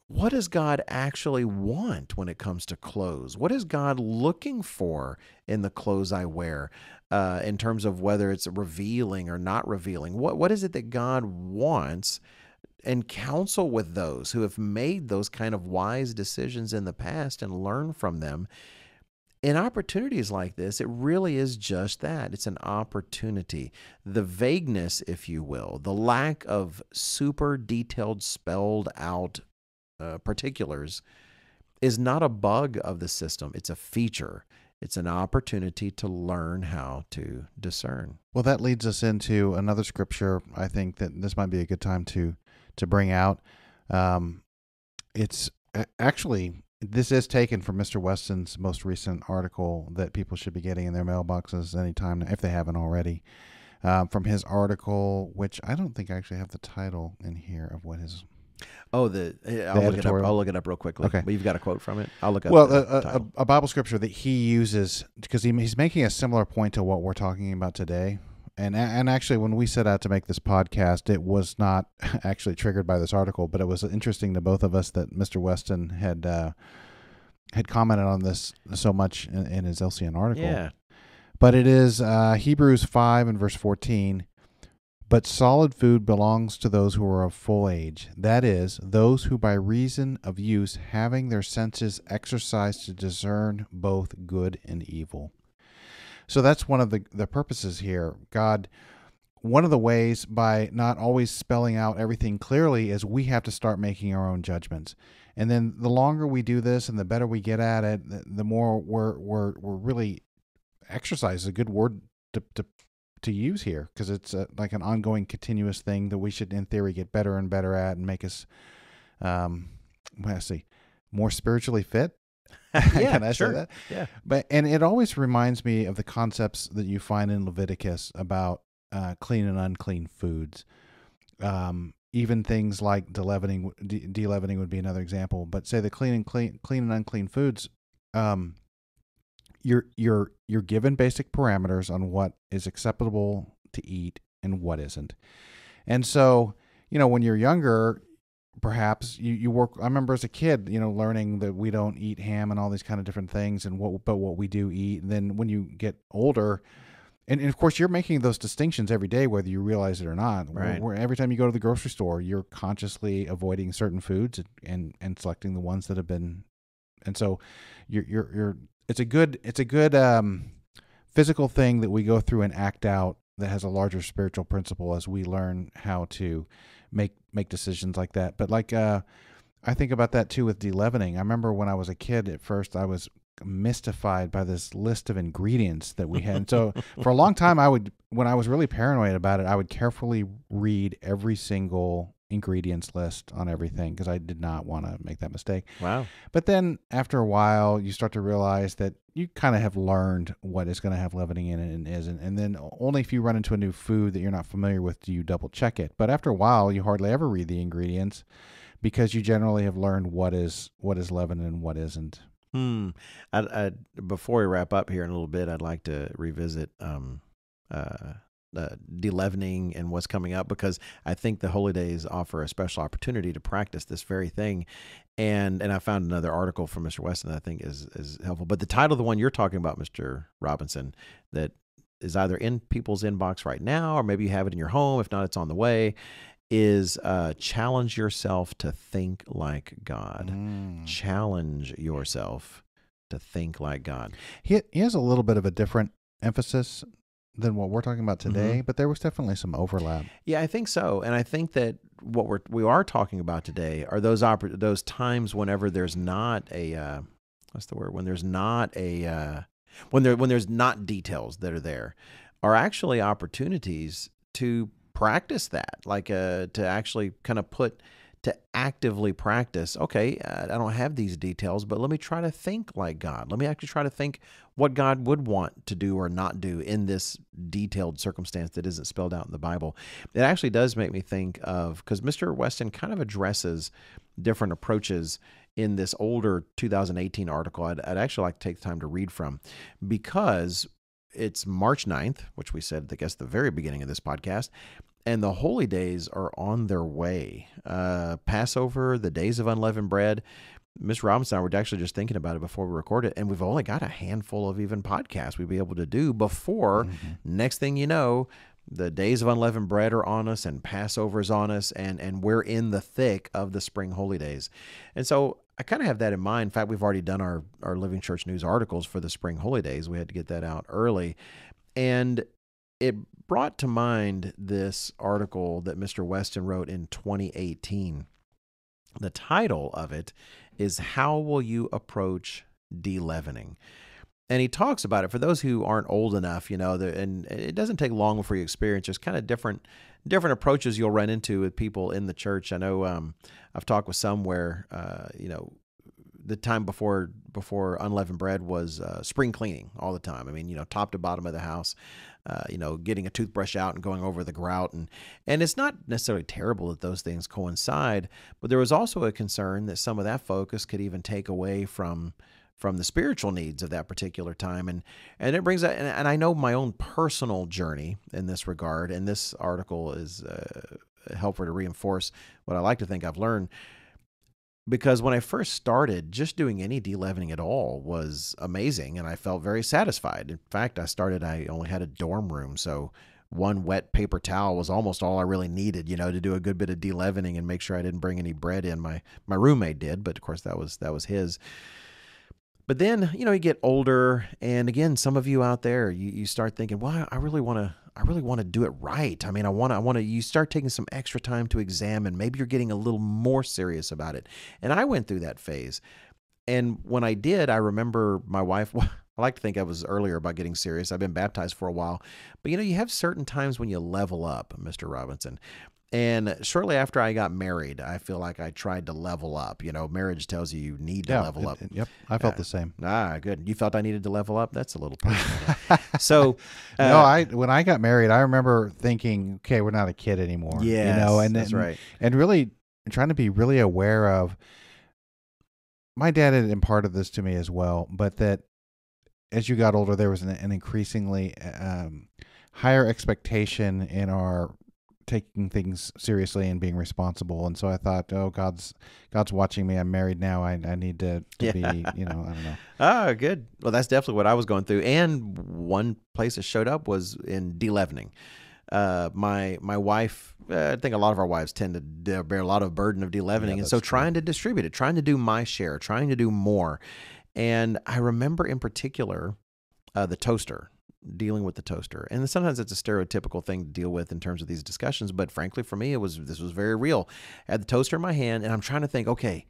Speaker 1: what does God actually want when it comes to clothes? What is God looking for in the clothes I wear, in terms of whether it's revealing or not revealing? What is it that God wants? And counsel with those who have made those kind of wise decisions in the past and learn from them. In opportunities like this, it really is just that. It's an opportunity. The vagueness, if you will, the lack of super detailed, spelled out particulars is not a bug of the system. It's a feature. It's an opportunity to learn how to discern.
Speaker 2: Well, that leads us into another scripture. I think that this might be a good time to bring out. It's actually, this is taken from Mr. Weston's most recent article that people should be getting in their mailboxes anytime, if they haven't already. From his article, which I don't think I actually have the title in here of what his...
Speaker 1: Oh, I'll look it up real quickly.
Speaker 2: Okay.
Speaker 1: But you've got a quote from it? I'll look up
Speaker 2: a Bible scripture that he uses, because he's making a similar point to what we're talking about today. And actually, when we set out to make this podcast, it was not actually triggered by this article, but it was interesting to both of us that Mr. Weston had commented on this so much in his LCN article.
Speaker 1: Yeah.
Speaker 2: But it is Hebrews 5 and verse 14. But solid food belongs to those who are of full age, that is, those who by reason of use having their senses exercised to discern both good and evil. So that's one of the purposes here. One of the ways by not always spelling out everything clearly is we have to start making our own judgments. And then the longer we do this and the better we get at it, the more we're really exercise is a good word to use here, because it's like an ongoing continuous thing that we should in theory get better and better at and make us more spiritually fit.
Speaker 1: Yeah,
Speaker 2: Can I
Speaker 1: sure.
Speaker 2: say that?
Speaker 1: Yeah.
Speaker 2: And it always reminds me of the concepts that you find in Leviticus about clean and unclean foods. Even things like deleavening would be another example. But say the clean and unclean foods, you're given basic parameters on what is acceptable to eat and what isn't. And so, when you're younger, perhaps you work. I remember as a kid, learning that we don't eat ham and all these kind of different things, but what we do eat. And then when you get older, and of course, you're making those distinctions every day, whether you realize it or not.
Speaker 1: Right.
Speaker 2: Every time you go to the grocery store, you're consciously avoiding certain foods and selecting the ones that have been. And so, it's a good physical thing that we go through and act out that has a larger spiritual principle as we learn how to make decisions like that. But I think about that too with deleavening. I remember when I was a kid, at first I was mystified by this list of ingredients that we had. And so for a long time, when I was really paranoid about it, I would carefully read every single ingredients list on everything because I did not want to make that mistake.
Speaker 1: Wow.
Speaker 2: But then after a while, you start to realize that you kind of have learned what is going to have leavening in it and isn't. And then only if you run into a new food that you're not familiar with do you double check it. But after a while, you hardly ever read the ingredients because you generally have learned what is leavened and what isn't.
Speaker 1: Before we wrap up here in a little bit, I'd like to revisit deleavening and what's coming up, because I think the holy days offer a special opportunity to practice this very thing. And I found another article from Mr. Weston that I think is helpful. But the title of the one you're talking about, Mr. Robinson, that is either in people's inbox right now, or maybe you have it in your home. If not, it's on the way, is challenge yourself to think like God. Challenge yourself to think like God.
Speaker 2: He has a little bit of a different emphasis than what we're talking about today, but there was definitely some overlap.
Speaker 1: Yeah, I think so. And I think that what we are talking about today are those times whenever there's not a what's the word? When there's not a when there's not details that are there, are actually opportunities to practice that, to actually kind of to actively practice, okay, I don't have these details, but let me try to think like God. Let me actually try to think what God would want to do or not do in this detailed circumstance that isn't spelled out in the Bible. It actually does make me think of, because Mr. Weston kind of addresses different approaches in this older 2018 article I'd actually like to take the time to read from, because it's March 9th, which we said, I guess, the very beginning of this podcast, and the holy days are on their way. Passover, the days of unleavened bread. Ms. Robinson and I were actually just thinking about it before we recorded, and we've only got a handful of even podcasts we'd be able to do before, next thing you know, the days of unleavened bread are on us and Passover is on us, and we're in the thick of the spring holy days. And so I kind of have that in mind. In fact, we've already done our Living Church News articles for the spring holy days. We had to get that out early. And it brought to mind this article that Mr. Weston wrote in 2018. The title of it is "How Will You Approach Deleavening?" And he talks about it for those who aren't old enough, and it doesn't take long before you experience just kind of different approaches you'll run into with people in the church. I know I've talked with some where, the time before unleavened bread was spring cleaning all the time. I mean, top to bottom of the house, getting a toothbrush out and going over the grout. And it's not necessarily terrible that those things coincide, but there was also a concern that some of that focus could even take away from the spiritual needs of that particular time. And it brings that, and I know my own personal journey in this regard, and this article is helpful to reinforce what I like to think I've learned. Because when I first started, just doing any deleavening at all was amazing, and I felt very satisfied. In fact, I only had a dorm room, so one wet paper towel was almost all I really needed, to do a good bit of deleavening and make sure I didn't bring any bread in. My roommate did, but of course that was his. But then, you get older, and again, some of you out there, you start thinking, well, I really want to do it right. I mean, you start taking some extra time to examine. Maybe you're getting a little more serious about it. And I went through that phase. And when I did, I remember my wife, I like to think I was earlier about getting serious. I've been baptized for a while. But, you have certain times when you level up, Mr. Robinson. And shortly after I got married, I feel like I tried to level up. Marriage tells you need to level up.
Speaker 2: Yep, I felt the same.
Speaker 1: Good. You felt I needed to level up? That's a little personal. So,
Speaker 2: no, when I got married, I remember thinking, okay, we're not a kid anymore.
Speaker 1: Yes, that's right.
Speaker 2: And really trying to be really aware of. My dad had imparted this to me as well, but that as you got older, there was an increasingly higher expectation in our taking things seriously and being responsible. And so I thought, oh, God's watching me. I'm married now. I need to be, I don't know.
Speaker 1: Oh, good. Well, that's definitely what I was going through. And one place it showed up was in de-leavening. My wife, I think a lot of our wives tend to bear a lot of burden of de-leavening. And so trying to distribute it, trying to do my share, trying to do more. And I remember in particular, the toaster, dealing with the toaster. And sometimes it's a stereotypical thing to deal with in terms of these discussions. But frankly, for me, this was very real. I had the toaster in my hand and I'm trying to think, okay,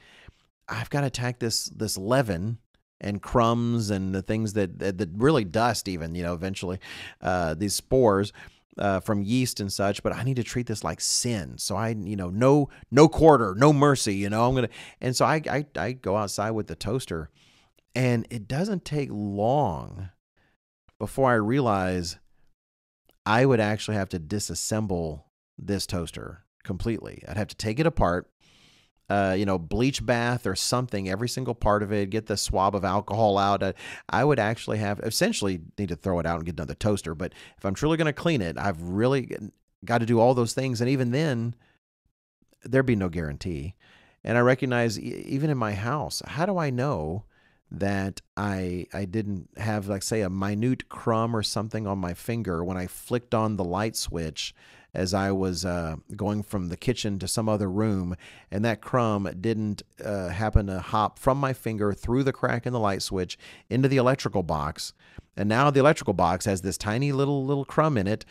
Speaker 1: I've got to attack this leaven and crumbs and the things that really dust even, eventually, these spores. From yeast and such, but I need to treat this like sin. So no quarter, no mercy, and so I go outside with the toaster, and it doesn't take long before I realize I would actually have to disassemble this toaster completely. I'd have to take it apart, bleach bath or something, every single part of it, get the swab of alcohol out. I would actually essentially need to throw it out and get another toaster. But if I'm truly going to clean it, I've really got to do all those things. And even then, there'd be no guarantee. And I recognize even in my house, how do I know that I didn't have, like, say, a minute crumb or something on my finger when I flicked on the light switch as I was going from the kitchen to some other room, and that crumb didn't happen to hop from my finger through the crack in the light switch into the electrical box. And now the electrical box has this tiny little crumb in it.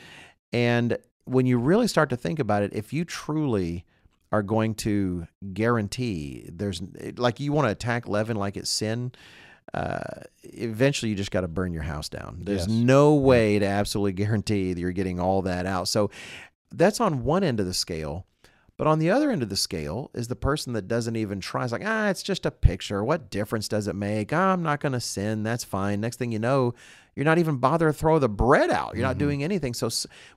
Speaker 1: And when you really start to think about it, if you truly are going to guarantee like you want to attack leaven like it's sin, eventually you just got to burn your house down. There's no way to absolutely guarantee that you're getting all that out. So that's on one end of the scale. But on the other end of the scale is the person that doesn't even try. It's like, it's just a picture. What difference does it make? I'm not going to sin. That's fine. Next thing you know, you're not even bothering to throw the bread out. You're not doing anything. So,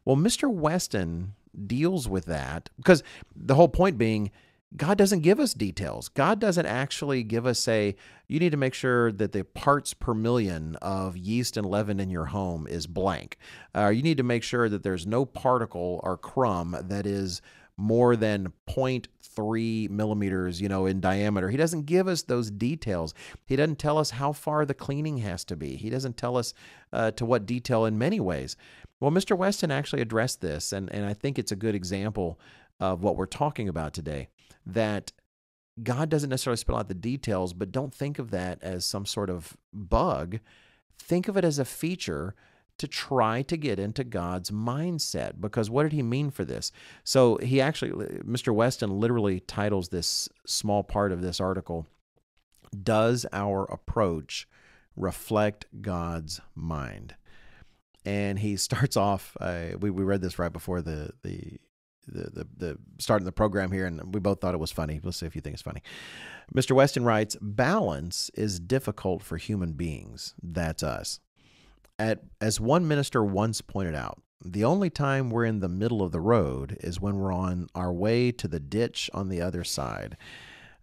Speaker 1: well, Mr. Weston deals with that, because the whole point being, God doesn't give us details. God doesn't actually give us you need to make sure that the parts per million of yeast and leaven in your home is blank. You need to make sure that there's no particle or crumb that is more than 0.3 millimeters, in diameter. He doesn't give us those details. He doesn't tell us how far the cleaning has to be. He doesn't tell us to what detail in many ways. Well, Mr. Weston actually addressed this, and I think it's a good example of what we're talking about today, that God doesn't necessarily spell out the details, but don't think of that as some sort of bug. Think of it as a feature to try to get into God's mindset, because what did he mean for this? So Mr. Weston literally titles this small part of this article, "Does Our Approach Reflect God's Mind?" And he starts off, we read this right before the start of the program here, and we both thought it was funny. Let's see if you think it's funny. Mr. Weston writes, "Balance is difficult for human beings." That's us. As one minister once pointed out, the only time we're in the middle of the road is when we're on our way to the ditch on the other side.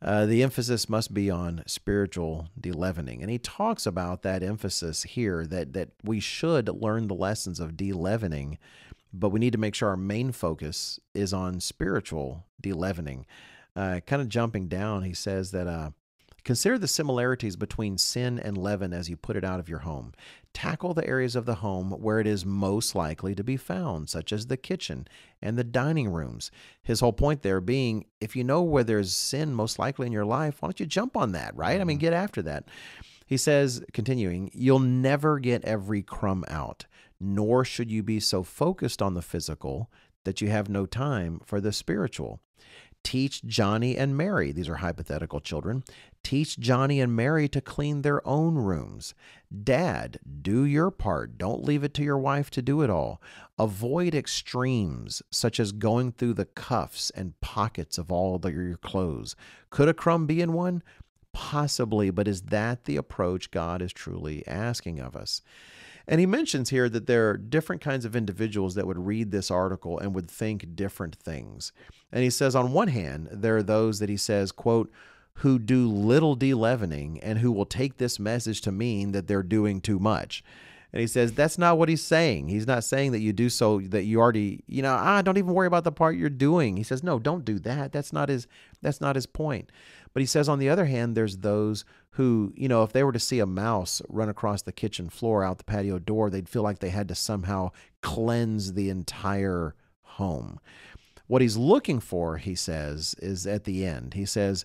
Speaker 1: The emphasis must be on spiritual de-leavening. And he talks about that emphasis here, that we should learn the lessons of de-leavening, but we need to make sure our main focus is on spiritual de-leavening. Kind of jumping down, he says that, consider the similarities between sin and leaven as you put it out of your home. Tackle the areas of the home where it is most likely to be found, such as the kitchen and the dining rooms. His whole point there being, if you know where there's sin most likely in your life, why don't you jump on that, right? I mean, get after that. He says, continuing, you'll never get every crumb out, nor should you be so focused on the physical that you have no time for the spiritual. Teach Johnny and Mary, these are hypothetical children, teach Johnny and Mary to clean their own rooms. Dad, do your part. Don't leave it to your wife to do it all. Avoid extremes, such as going through the cuffs and pockets of all your clothes. Could a crumb be in one? Possibly, but is that the approach God is truly asking of us? And he mentions here that there are different kinds of individuals that would read this article and would think different things. And he says, on one hand, there are those that he says, quote, who do little de-leavening and who will take this message to mean that they're doing too much. And he says, that's not what he's saying. He's not saying that you do so, that you already, don't even worry about the part you're doing. He says, no, don't do that. That's not his point. But he says, on the other hand, there's those who, if they were to see a mouse run across the kitchen floor out the patio door, they'd feel like they had to somehow cleanse the entire home. What he's looking for, he says, is at the end. He says,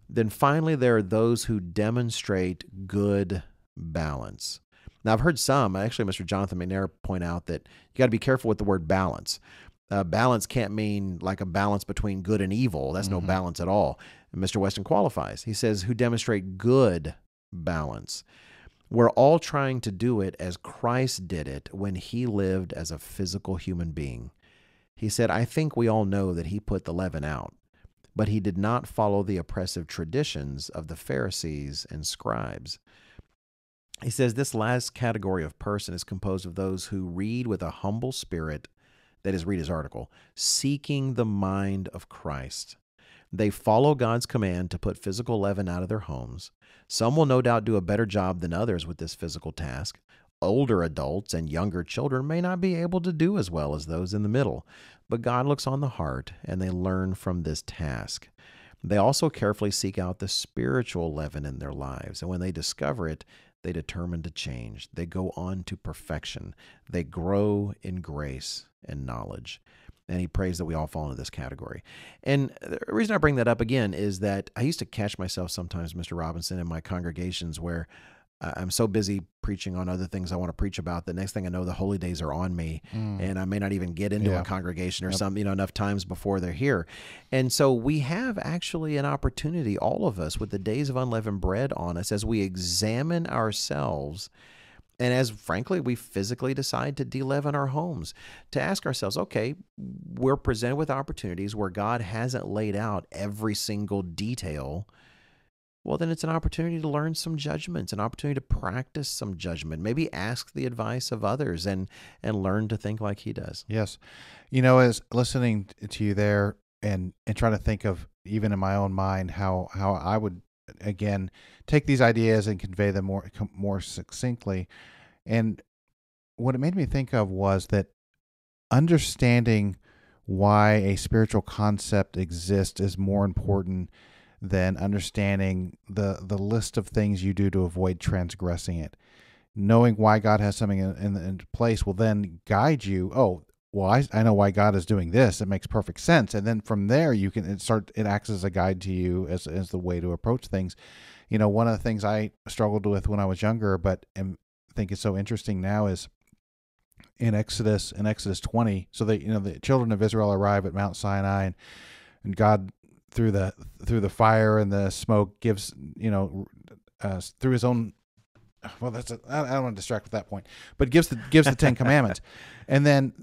Speaker 1: then finally there are those who demonstrate good balance. Now, I've heard some, actually Mr. Jonathan McNair point out that you got to be careful with the word balance. Balance can't mean like a balance between good and evil. That's no balance at all. And Mr. Weston qualifies. He says, who demonstrate good balance. We're all trying to do it as Christ did it when he lived as a physical human being. He said, I think we all know that he put the leaven out, but he did not follow the oppressive traditions of the Pharisees and scribes. He says this last category of person is composed of those who read with a humble spirit, that is, read his article, seeking the mind of Christ. They follow God's command to put physical leaven out of their homes. Some will no doubt do a better job than others with this physical task. Older adults and younger children may not be able to do as well as those in the middle, but God looks on the heart, and they learn from this task. They also carefully seek out the spiritual leaven in their lives, and when they discover it, they determine to change. They go on to perfection. They grow in grace and knowledge. And he prays that we all fall into this category. And the reason I bring that up again is that I used to catch myself sometimes, Mr. Robinson, in my congregations where I'm so busy preaching on other things I want to preach about. The next thing I know, the holy days are on me, and I may not even get into a congregation or some, enough times before they're here. And so we have actually an opportunity, all of us, with the days of unleavened bread on us, as we examine ourselves, and as frankly we physically decide to de-leaven our homes, to ask ourselves, okay, we're presented with opportunities where God hasn't laid out every single detail. Well, then it's an opportunity to learn some judgments, an opportunity to practice some judgment, maybe ask the advice of others and learn to think like he does.
Speaker 2: Yes. As listening to you there and trying to think of, even in my own mind, how I would, again, take these ideas and convey them more succinctly. And what it made me think of was that understanding why a spiritual concept exists is more important than understanding the list of things you do to avoid transgressing it. Knowing why God has something in place will then guide you. Oh, well, I know why God is doing this. It makes perfect sense. And then from there, it acts as a guide to you as the way to approach things. One of the things I struggled with when I was younger, but think is so interesting now, is in Exodus 20. So the children of Israel arrive at Mount Sinai, and God, through the fire and the smoke, gives, through his own, well, I don't want to distract at that point, but gives the Ten Commandments. And then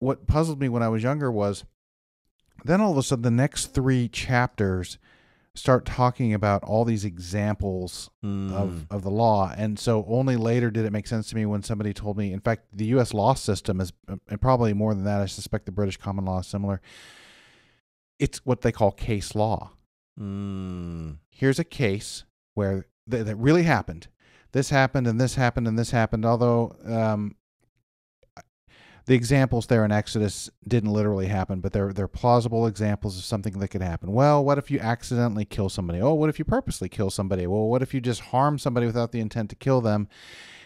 Speaker 2: what puzzled me when I was younger was, then all of a sudden the next 3 chapters start talking about all these examples of the law. And so only later did it make sense to me when somebody told me, in fact, the U.S. law system is, and probably more than that, I suspect the British common law is similar. It's what they call case law. Here's a case where that really happened. This happened, and this happened, and this happened. Although the examples there in Exodus didn't literally happen, but they're plausible examples of something that could happen. Well, what if you accidentally kill somebody? Oh, what if you purposely kill somebody? Well, what if you just harm somebody without the intent to kill them?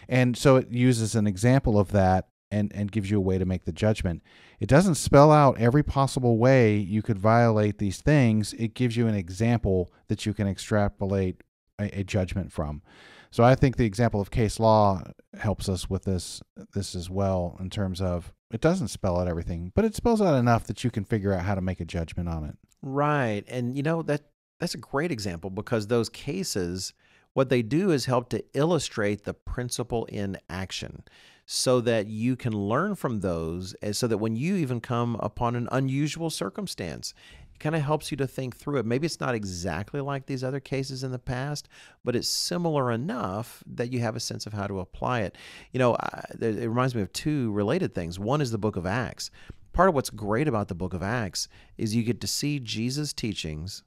Speaker 2: And so it uses an example of that and gives you a way to make the judgment. It doesn't spell out every possible way you could violate these things. It gives you an example that you can extrapolate a judgment from. So I think the example of case law helps us with this as well, in terms of it doesn't spell out everything, but it spells out enough that you can figure out how to make a judgment on it.
Speaker 1: Right. And that's a great example, because those cases, what they do is help to illustrate the principle in action, so that you can learn from those, and so that when you even come upon an unusual circumstance, it kind of helps you to think through it. Maybe it's not exactly like these other cases in the past, but it's similar enough that you have a sense of how to apply it. It reminds me of two related things. One is the book of Acts. Part of what's great about the book of Acts is you get to see Jesus' teachings,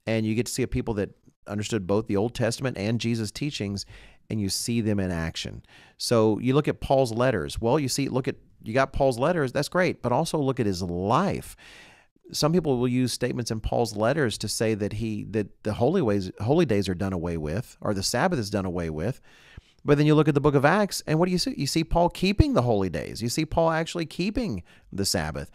Speaker 1: and you get to see a people that understood both the Old Testament and Jesus' teachings, and you see them in action. So you look at Paul's letters. Well, you got Paul's letters, that's great, but also look at his life. Some people will use statements in Paul's letters to say that the holy days are done away with, or the Sabbath is done away with. But then you look at the book of Acts, and what do you see? You see Paul keeping the holy days. You see Paul actually keeping the Sabbath.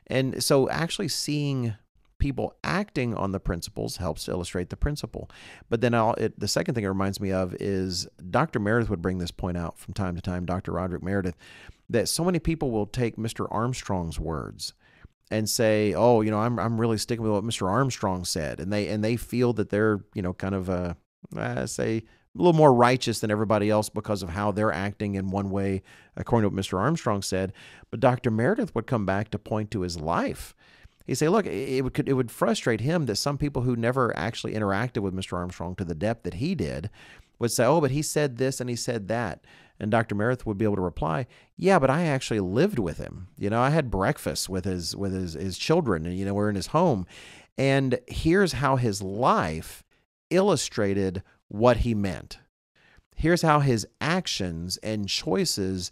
Speaker 1: And so actually seeing people acting on the principles helps to illustrate the principle. But then the second thing it reminds me of is Dr. Meredith would bring this point out from time to time, Dr. Roderick Meredith, that so many people will take Mr. Armstrong's words and say, "Oh, I'm really sticking with what Mr. Armstrong said," and they feel that they're kind of say a little more righteous than everybody else because of how they're acting in one way, according to what Mr. Armstrong said. But Dr. Meredith would come back to point to his life. He'd say, look, it would frustrate him that some people who never actually interacted with Mr. Armstrong to the depth that he did would say, "Oh, but he said this and he said that." And Dr. Meredith would be able to reply, "Yeah, but I actually lived with him. I had breakfast with his children, and we're in his home. And here's how his life illustrated what he meant. Here's how his actions and choices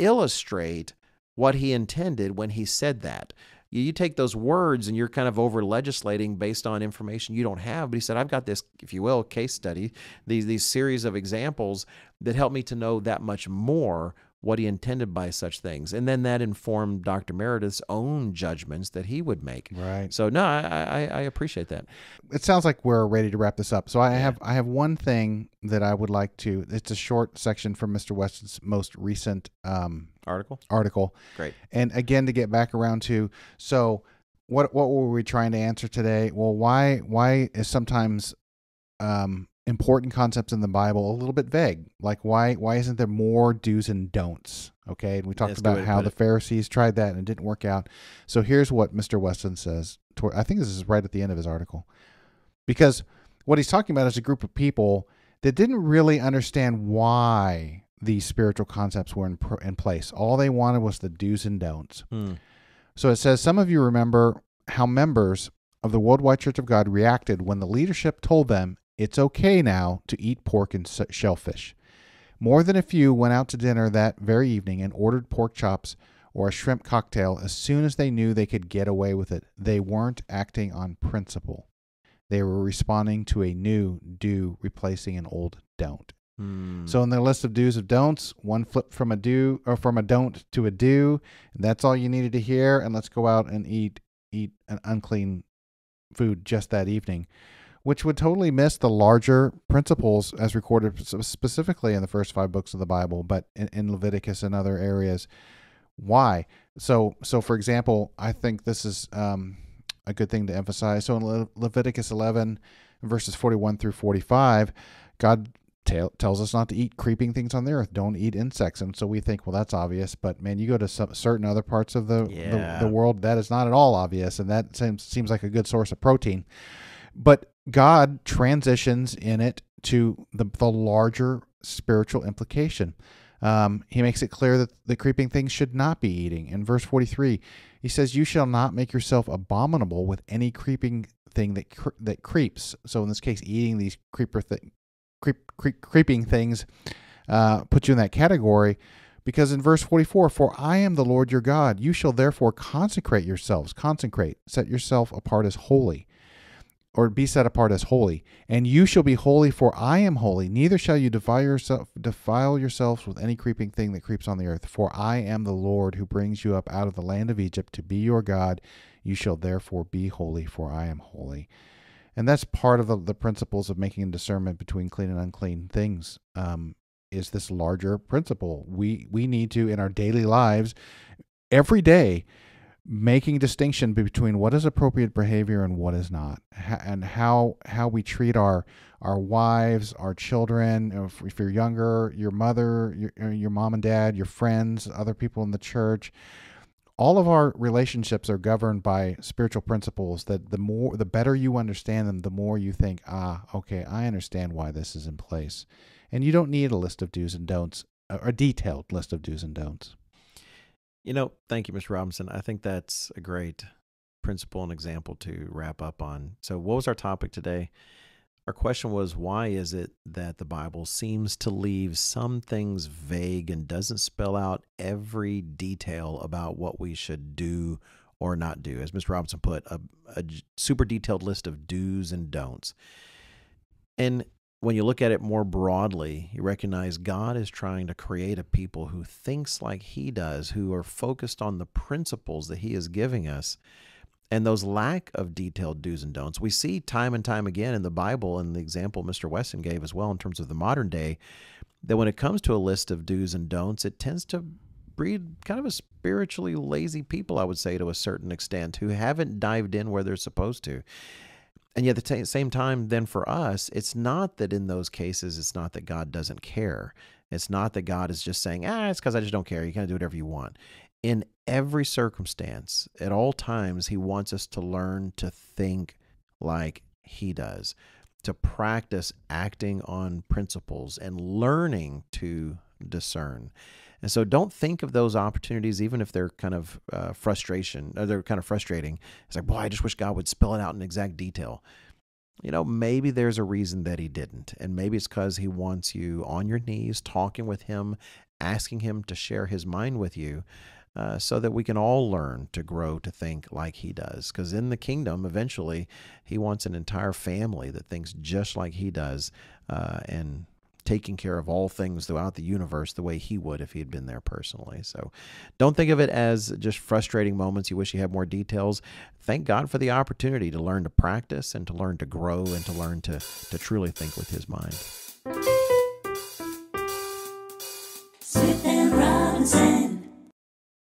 Speaker 1: illustrate what he intended when he said that." You take those words and you're kind of over legislating based on information you don't have. But he said, I've got this, if you will, case study, these series of examples that help me to know that much more what he intended by such things. And then that informed Dr. Meredith's own judgments that he would make.
Speaker 2: Right.
Speaker 1: So no, I appreciate that.
Speaker 2: It sounds like we're ready to wrap this up. So I have one thing that I would like to, it's a short section from Mr. Weston's most recent article.
Speaker 1: Great.
Speaker 2: And again, to get back around to, so what were we trying to answer today? Well, why is sometimes important concepts in the Bible a little bit vague? Like why isn't there more do's and don'ts? Okay, and we talked about how the Pharisees tried that and it didn't work out. So here's what Mr. Weston says. I think this is right at the end of his article, because what he's talking about is a group of people that didn't really understand why these spiritual concepts were in place. All they wanted was the do's and don'ts. So it says, some of you remember how members of the Worldwide Church of God reacted when the leadership told them it's okay now to eat pork and shellfish. More than a few went out to dinner that very evening and ordered pork chops or a shrimp cocktail as soon as they knew they could get away with it. They weren't acting on principle. They were responding to a new do replacing an old don't. So in the list of do's and don'ts, one flip from a do or from a don't to a do. And that's all you needed to hear. And let's go out and eat an unclean food just that evening, which would totally miss the larger principles as recorded specifically in the first 5 books of the Bible, but in Leviticus and other areas. Why? So for example, I think this is a good thing to emphasize. So in Leviticus 11, verses 41 through 45, God tells us not to eat creeping things on the earth. Don't eat insects. And so we think, well, that's obvious. But man, you go to certain other parts of the world, that is not at all obvious. And that seems like a good source of protein. But God transitions in it to the larger spiritual implication. He makes it clear that the creeping things should not be eating. In verse 43, he says, you shall not make yourself abominable with any creeping thing that creeps. So in this case, eating these creeping things put you in that category, because in verse 44, for I am the Lord your God. You shall therefore consecrate yourselves. Set yourself apart as holy, or be set apart as holy, and you shall be holy, for I am holy. Neither shall you defile yourselves with any creeping thing that creeps on the earth. For I am the Lord who brings you up out of the land of Egypt to be your God. You shall therefore be holy, for I am holy. And that's part of the principles of making a discernment between clean and unclean things. Is this larger principle? We need to, in our daily lives, every day, making distinction between what is appropriate behavior and what is not, and how we treat our wives, our children. If you're younger, your mother, your mom and dad, your friends, other people in the church. All of our relationships are governed by spiritual principles that the better you understand them, the more you think, okay, I understand why this is in place. And you don't need a list of do's and don'ts, a detailed list of do's and don'ts.
Speaker 1: Thank you, Mr. Robinson. I think that's a great principle and example to wrap up on. So what was our topic today? Our question was, why is it that the Bible seems to leave some things vague and doesn't spell out every detail about what we should do or not do? As Mr. Robinson put, a super detailed list of do's and don'ts. And when you look at it more broadly, you recognize God is trying to create a people who thinks like he does, who are focused on the principles that he is giving us. And those lack of detailed do's and don'ts, we see time and time again in the Bible, and the example Mr. Weston gave as well in terms of the modern day, that when it comes to a list of do's and don'ts, it tends to breed kind of a spiritually lazy people, I would say, to a certain extent, who haven't dived in where they're supposed to. And yet at the same time, then for us, it's not that in those cases, it's not that God doesn't care. It's not that God is just saying, it's because I just don't care. You kind of do whatever you want. In every circumstance, at all times, he wants us to learn to think like he does, to practice acting on principles and learning to discern. And so don't think of those opportunities, even if they're kind of frustrating. It's like, boy, I just wish God would spell it out in exact detail. Maybe there's a reason that he didn't. And maybe it's because he wants you on your knees, talking with him, asking him to share his mind with you, so that we can all learn to grow to think like he does. Because in the kingdom, eventually, he wants an entire family that thinks just like he does, and taking care of all things throughout the universe the way he would if he had been there personally. So don't think of it as just frustrating moments you wish you had more details. Thank God for the opportunity to learn to practice and to learn to grow and to learn to truly think with his mind.
Speaker 3: Smith and Robinson.